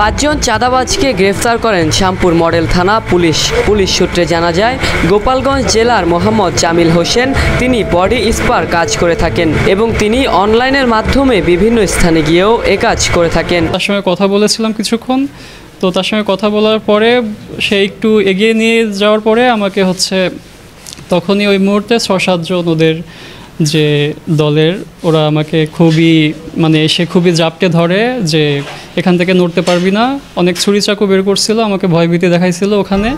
পাঁচজন চাঁদাবাজকে গ্রেফতার করেন শ্যামপুর মডেল থানা পুলিশ। পুলিশ সূত্রে জানা যায়, গোপালগঞ্জ জেলার মোহাম্মদ জামিল হোসেন তিনি বডি স্পার কাজ করে থাকেন এবং তিনি অনলাইনের মাধ্যমে বিভিন্ন স্থানে গিয়েও এ কাজ করে থাকেন। তার সঙ্গে কথা বলেছিলাম কিছুক্ষণ, তো তার সঙ্গে কথা বলার পরে সে একটু এগিয়ে নিয়ে যাওয়ার পরে আমাকে তখনই ওই মুহূর্তে ৬-৭ জন ওদের যে দলের ওরা আমাকে এসে খুবই জাপটে ধরে যে এখান থেকে নড়তে পারবি না। অনেক ছুরি চাকু বের করছিল, আমাকে ভয়ভীতি দেখাইছিল ওখানে।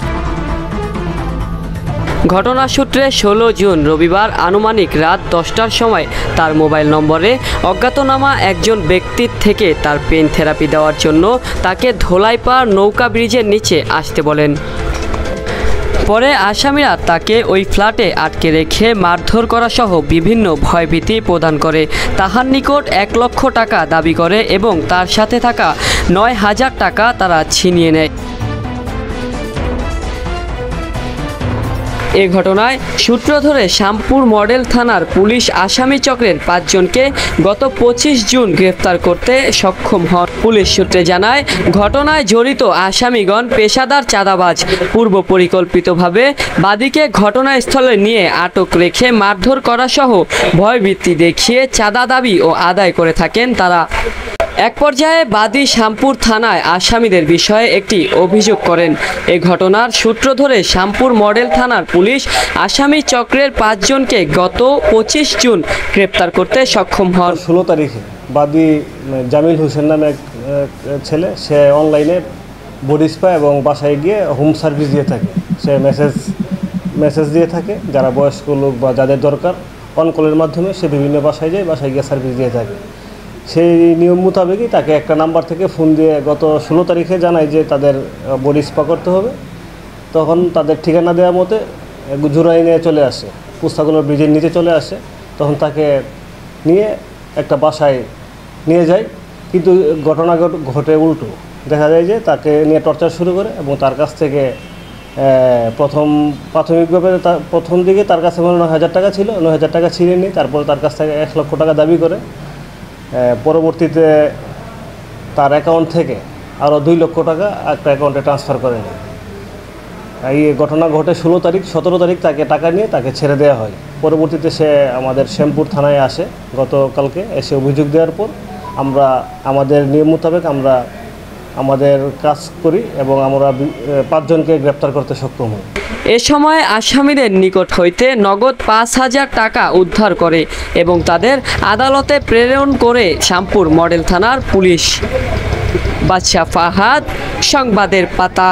ঘটনা সূত্রে ১৬ জুন রবিবার আনুমানিক রাত ১০টার সময় তার মোবাইল নম্বরে অজ্ঞাতনামা একজন ব্যক্তির থেকে তার পেন থেরাপি দেওয়ার জন্য তাকে ধোলাইপাড় নৌকা ব্রিজের নিচে আসতে বলেন। পরে আসামিরা তাকে ওই ফ্ল্যাটে আটকে রেখে মারধর করা সহ বিভিন্ন ভয়ভীতি প্রদান করে, তাহার নিকট ১ লক্ষ টাকা দাবি করে এবং তার সাথে থাকা ৯,০০০ টাকা তারা ছিনিয়ে নেয়। এ ঘটনায় সূত্র ধরে শ্যামপুর মডেল থানার পুলিশ আসামি চক্রের ৫ জনকে গত ২৫ জুন গ্রেফতার করতে সক্ষম হন। পুলিশ সূত্রে জানায়, ঘটনায় জড়িত আসামিগণ পেশাদার চাঁদাবাজ। পূর্ব পরিকল্পিতভাবে বাদীকে ঘটনাস্থলে নিয়ে আটক রেখে মারধর করা সহ ভয়ভীতি দেখিয়ে চাঁদা দাবি ও আদায় করে থাকেন তারা। এক পর্যায়ে বাদী শ্যামপুর থানায় আসামিদের বিষয়ে একটি অভিযোগ করেন। এ ঘটনার সূত্র ধরে শ্যামপুর মডেল থানার পুলিশ আসামি চক্রের ৫ জনকে গত ২৫ জুন গ্রেপ্তার করতে সক্ষম হন। ১৬ তারিখে বাদী জামিল হোসেন নামে এক ছেলে, সে অনলাইনে বডি স্পা এবং বাসায় গিয়ে হোম সার্ভিস দিয়ে থাকে। সে মেসেজ দিয়ে থাকে যারা বয়স্ক লোক বা যাদের দরকার, অনকলের মাধ্যমে সে বিভিন্ন বাসায় যায়, বাসায় গিয়ে সার্ভিস দিয়ে থাকে। সেই নিয়ম মোতাবেকই তাকে একটা নাম্বার থেকে ফোন দিয়ে গত ১৬ তারিখে জানায় যে তাদের বডি স্পা করতে হবে। তখন তাদের ঠিকানা দেওয়া মতে জোড়াই নিয়ে চলে আসে, পুস্তাগুলোর ব্রিজের নিচে চলে আসে। তখন তাকে নিয়ে একটা বাসায় নিয়ে যায়, কিন্তু ঘটনা ঘটে উল্টো। দেখা যায় যে তাকে নিয়ে টর্চার শুরু করে এবং তার কাছ থেকে প্রাথমিকভাবে প্রথম দিকে তার কাছে ৯,০০০ টাকা ছিল, ৯,০০০ টাকা ছিনিয়ে নিয়ে তারপরে তার কাছ থেকে ১ লক্ষ টাকা দাবি করে। পরবর্তীতে তার অ্যাকাউন্ট থেকে আরও ২ লক্ষ টাকা একটা অ্যাকাউন্টে ট্রান্সফার করে নেয়। এই ঘটনা ঘটে ১৬ তারিখ। ১৭ তারিখ তাকে টাকা নিয়ে তাকে ছেড়ে দেওয়া হয়। পরবর্তীতে সে আমাদের শ্যামপুর থানায় আসে গতকালকে। এসে অভিযোগ দেওয়ার পর আমরা আমাদের নিয়ম মোতাবেক আমরা আমাদের কাজ করি এবং আমরা ৫ জনকে গ্রেপ্তার করতে সক্ষম হই। এ সময় আসামিদের নিকট হইতে নগদ ৫,০০০ টাকা উদ্ধার করে এবং তাদের আদালতে প্রেরণ করে শ্যামপুর মডেল থানার পুলিশ। বাদশা ফাহাদ, সংবাদের পাতা।